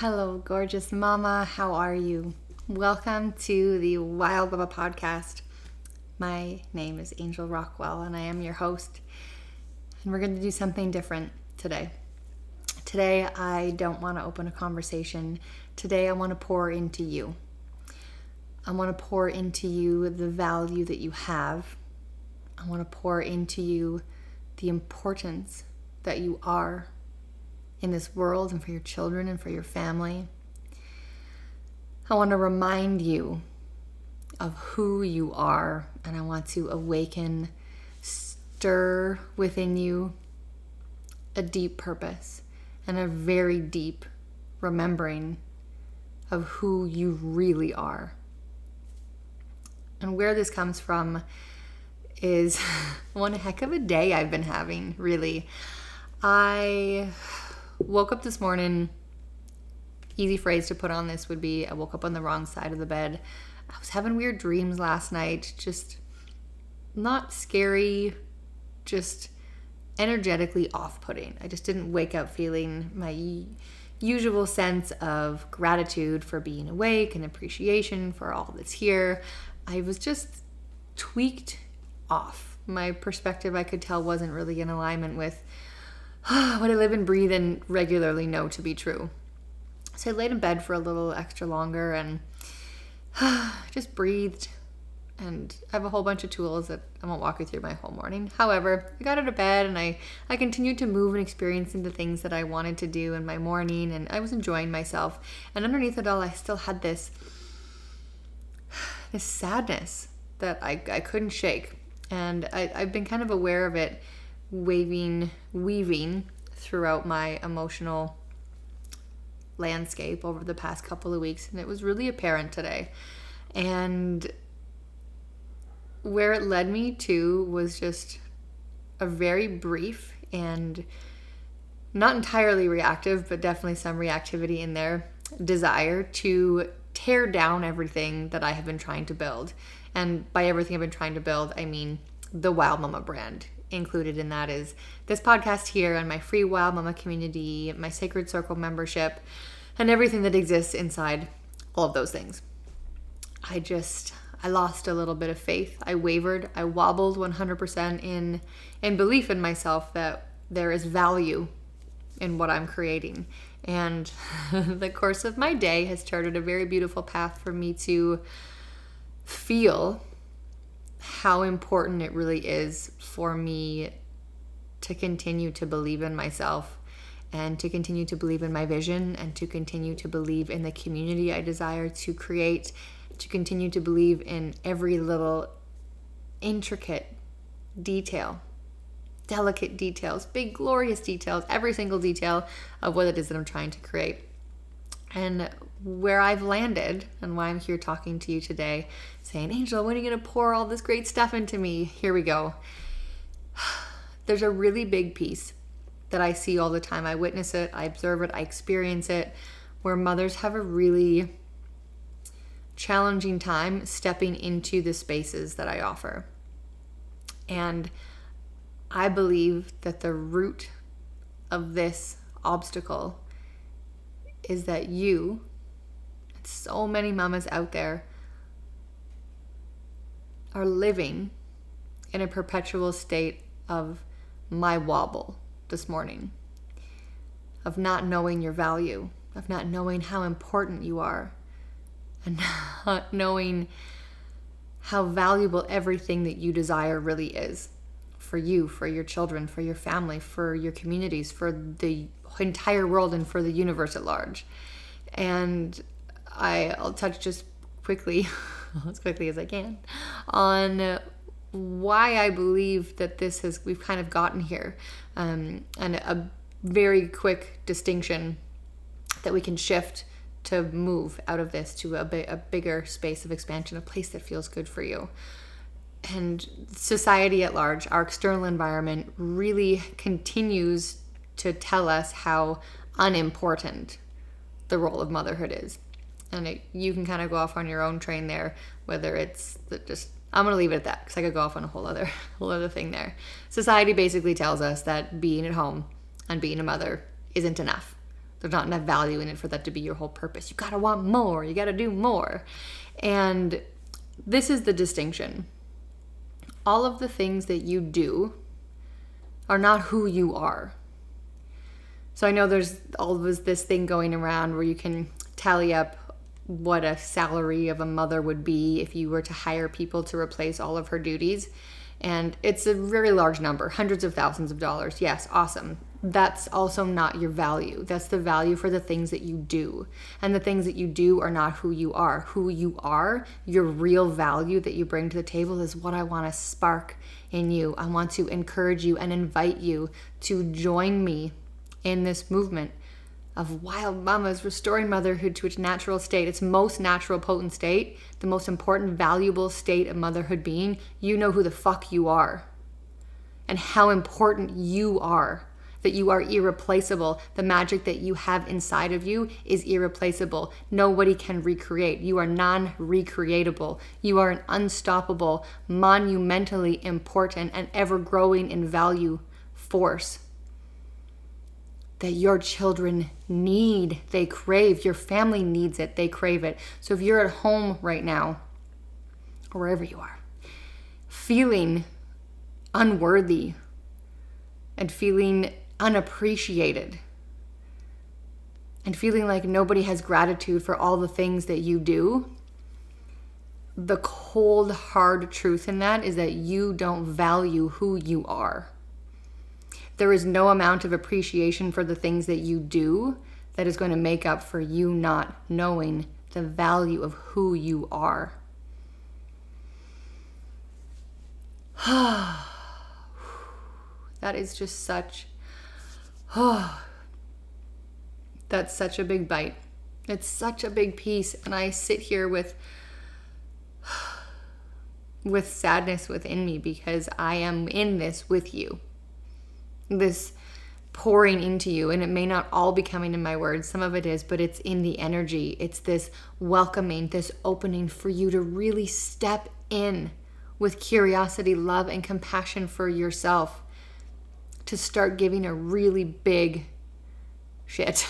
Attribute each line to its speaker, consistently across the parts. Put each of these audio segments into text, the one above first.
Speaker 1: Hello, gorgeous mama. How are you? Welcome to the Wild Mama podcast. My name is Angel Rockwell and I am your host. And we're going to do something different today. Today, I don't want to open a conversation. Today, I want to pour into you. I want to pour into you the value that you have. I want to pour into you the importance that you are in this world and for your children and for your family. I want to remind you of who you are, and I want to awaken, stir within you a deep purpose and a very deep remembering of who you really are. And where this comes from is one heck of a day I've been having, really. I woke up this morning, easy phrase to put on this would be I woke up on the wrong side of the bed. I was having weird dreams last night, just not scary, just energetically off-putting. I just didn't wake up feeling my usual sense of gratitude for being awake and appreciation for all that's here. I was just tweaked off. My perspective, I could tell, wasn't really in alignment with what I live and breathe and regularly know to be true. So I laid in bed for a little extra longer and just breathed. And I have a whole bunch of tools that I won't walk you through my whole morning. However, I got out of bed and I continued to move and experience into things that I wanted to do in my morning, and I was enjoying myself. And underneath it all, I still had this sadness that I couldn't shake. And I've been kind of aware of it weaving throughout my emotional landscape over the past couple of weeks, and it was really apparent today. And where it led me to was just a very brief and not entirely reactive, but definitely some reactivity in there, desire to tear down everything that I have been trying to build. And by everything I've been trying to build, I mean the Wild Mama brand. Included in that is this podcast here and my free Wild Mama community, my Sacred Circle membership, and everything that exists inside all of those things. I lost a little bit of faith. I wavered. I wobbled 100% in belief in myself that there is value in what I'm creating. And the course of my day has charted a very beautiful path for me to feel how important it really is for me to continue to believe in myself and to continue to believe in my vision and to continue to believe in the community I desire to create, to continue to believe in every little intricate detail, delicate details, big glorious details, every single detail of what it is that I'm trying to create. And where I've landed and why I'm here talking to you today, saying, Angel, when are you going to pour all this great stuff into me? Here we go. There's a really big piece that I see all the time. I witness it, I observe it, I experience it, where mothers have a really challenging time stepping into the spaces that I offer. And I believe that the root of this obstacle is that you, and so many mamas out there, are living in a perpetual state of my wobble this morning, of not knowing your value, of not knowing how important you are, and not knowing how valuable everything that you desire really is for you, for your children, for your family, for your communities, for the entire world, and for the universe at large. And I'll touch just quickly, as quickly as I can, on why I believe that we've kind of gotten here, and a very quick distinction that we can shift to move out of this to a bigger space of expansion, a place that feels good for you. And society at large, our external environment, really continues to tell us how unimportant the role of motherhood is. And you can kind of go off on your own train there, whether it's I'm going to leave it at that because I could go off on a whole other thing there. Society basically tells us that being at home and being a mother isn't enough. There's not enough value in it for that to be your whole purpose. You gotta want more. You gotta do more. And this is the distinction. All of the things that you do are not who you are. So I know there's always this thing going around where you can tally up what a salary of a mother would be if you were to hire people to replace all of her duties. And it's a very large number, hundreds of thousands of dollars. Yes, awesome. That's also not your value. That's the value for the things that you do. And the things that you do are not who you are. Who you are, your real value that you bring to the table is what I want to spark in you. I want to encourage you and invite you to join me in this movement of wild mamas restoring motherhood to its natural state, its most natural, potent state, the most important, valuable state of motherhood being. You know who the fuck you are and how important you are, that you are irreplaceable. The magic that you have inside of you is irreplaceable. Nobody can recreate. You are non-recreatable. You are an unstoppable, monumentally important, and ever-growing in value force that your children need, they crave. Your family needs it, they crave it. So if you're at home right now, or wherever you are, feeling unworthy and feeling unappreciated and feeling like nobody has gratitude for all the things that you do, the cold, hard truth in that is that you don't value who you are. There is no amount of appreciation for the things that you do that is going to make up for you not knowing the value of who you are. That is just such, that's such a big bite. It's such a big piece. And I sit here with sadness within me because I am in this with you. This pouring into you, and it may not all be coming in my words, some of it is, but it's in the energy. It's this welcoming, this opening for you to really step in with curiosity, love, and compassion for yourself, to start giving a really big shit,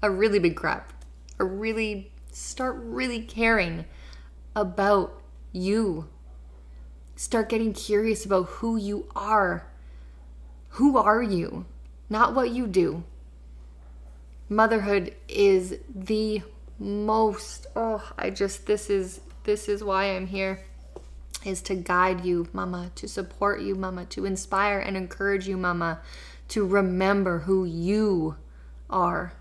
Speaker 1: a really big crap, start really caring about you. Start getting curious about who you are. Who are you? Not what you do. Motherhood is the most, this is why I'm here, is to guide you, mama, to support you, mama, to inspire and encourage you, mama, to remember who you are.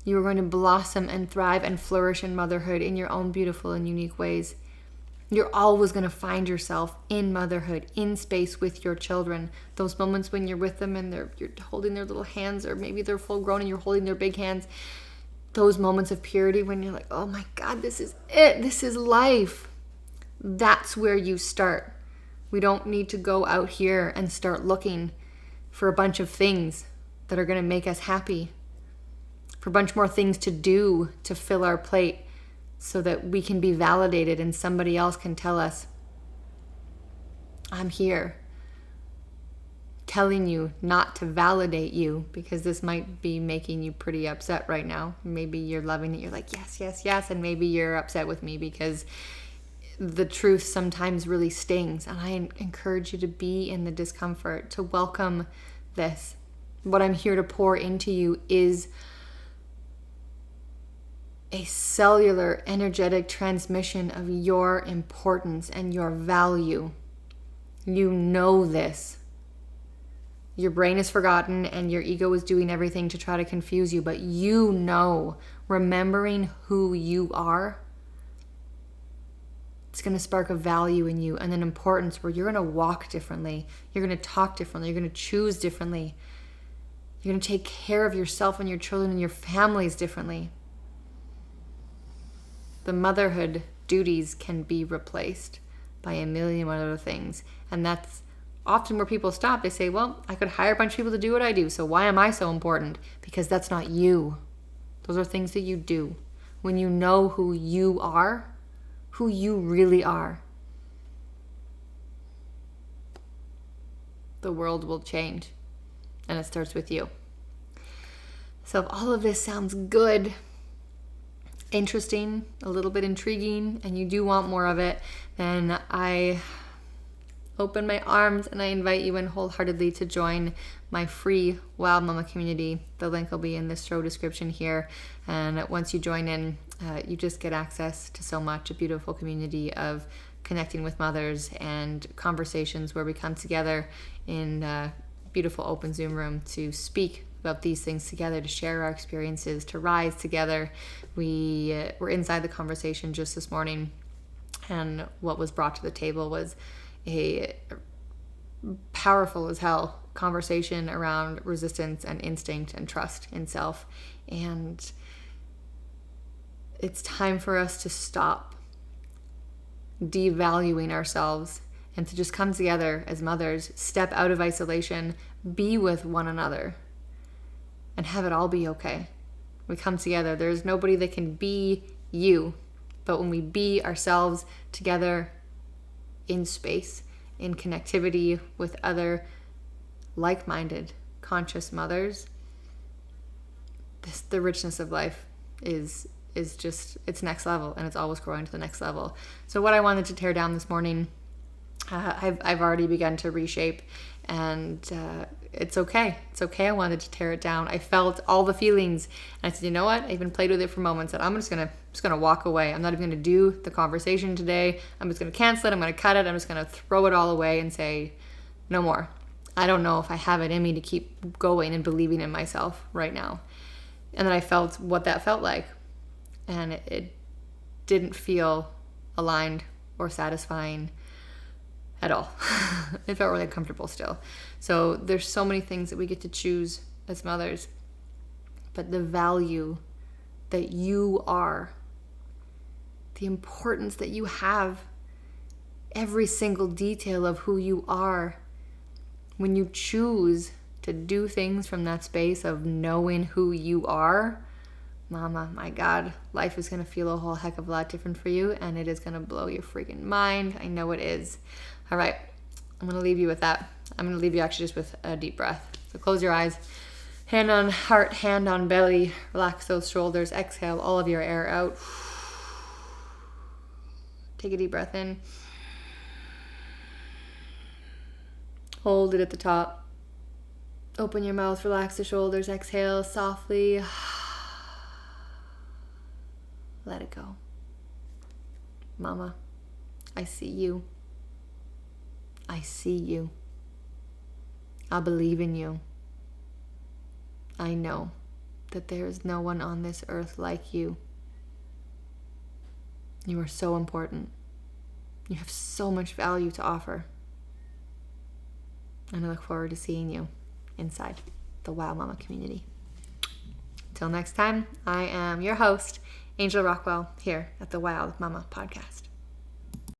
Speaker 1: You are going to blossom and thrive and flourish in motherhood in your own beautiful and unique ways. You're always going to find yourself in motherhood, in space with your children. Those moments when you're with them and you're holding their little hands, or maybe they're full grown and you're holding their big hands. Those moments of purity when you're like, oh my God, this is it. This is life. That's where you start. We don't need to go out here and start looking for a bunch of things that are going to make us happy, for a bunch more things to do to fill our plate, so that we can be validated and somebody else can tell us, I'm here, telling you not to validate you, because this might be making you pretty upset right now. Maybe you're loving it. You're like, yes, yes, yes. And maybe you're upset with me because the truth sometimes really stings. And I encourage you to be in the discomfort, to welcome this. What I'm here to pour into you is a cellular energetic transmission of your importance and your value. You know this. Your brain is forgotten and your ego is doing everything to try to confuse you, but you know, remembering who you are, it's going to spark a value in you and an importance where you're going to walk differently. You're going to talk differently. You're going to choose differently. You're going to take care of yourself and your children and your families differently. The motherhood duties can be replaced by a million other things. And that's often where people stop. They say, well, I could hire a bunch of people to do what I do, so why am I so important? Because that's not you. Those are things that you do. When you know who you are, who you really are, the world will change. And it starts with you. So if all of this sounds good, interesting, a little bit intriguing, and you do want more of it, then I open my arms and I invite you in wholeheartedly to join my free Wild Mama community. The link will be in the show description here. And once you join in, you just get access to so much, a beautiful community of connecting with mothers and conversations where we come together in a beautiful open Zoom room to speak about these things together, to share our experiences, to rise together. We were inside the conversation just this morning, and what was brought to the table was a powerful as hell conversation around resistance and instinct and trust in self. And it's time for us to stop devaluing ourselves and to just come together as mothers, step out of isolation, be with one another, and have it all be okay. We come together. There's nobody that can be you, but when we be ourselves together in space, in connectivity with other like-minded, conscious mothers, the richness of life is just, it's next level, and it's always growing to the next level. So what I wanted to tear down this morning, I've already begun to reshape, and it's okay. It's okay. I wanted to tear it down. I felt all the feelings, and I said, you know what? I even played with it for moments. And I'm just gonna walk away. I'm not even gonna do the conversation today. I'm just gonna cancel it. I'm gonna cut it. I'm just gonna throw it all away and say, no more. I don't know if I have it in me to keep going and believing in myself right now. And then I felt what that felt like, and it didn't feel aligned or satisfying at all. It felt really uncomfortable still. So there's so many things that we get to choose as mothers, but the value that you are, the importance that you have, every single detail of who you are, when you choose to do things from that space of knowing who you are, mama, my God, life is going to feel a whole heck of a lot different for you, and it is going to blow your freaking mind. I know it is. All right, I'm going to leave you with that. I'm going to leave you actually just with a deep breath. So close your eyes, hand on heart, hand on belly, relax those shoulders, exhale all of your air out. Take a deep breath in. Hold it at the top. Open your mouth, relax the shoulders, exhale softly. Let it go. Mama, I see you. I see you. I believe in you. I know that there is no one on this earth like you. You are so important. You have so much value to offer. And I look forward to seeing you inside the Wild Mama community. Until next time, I am your host, Angel Rockwell, here at the Wild Mama Podcast.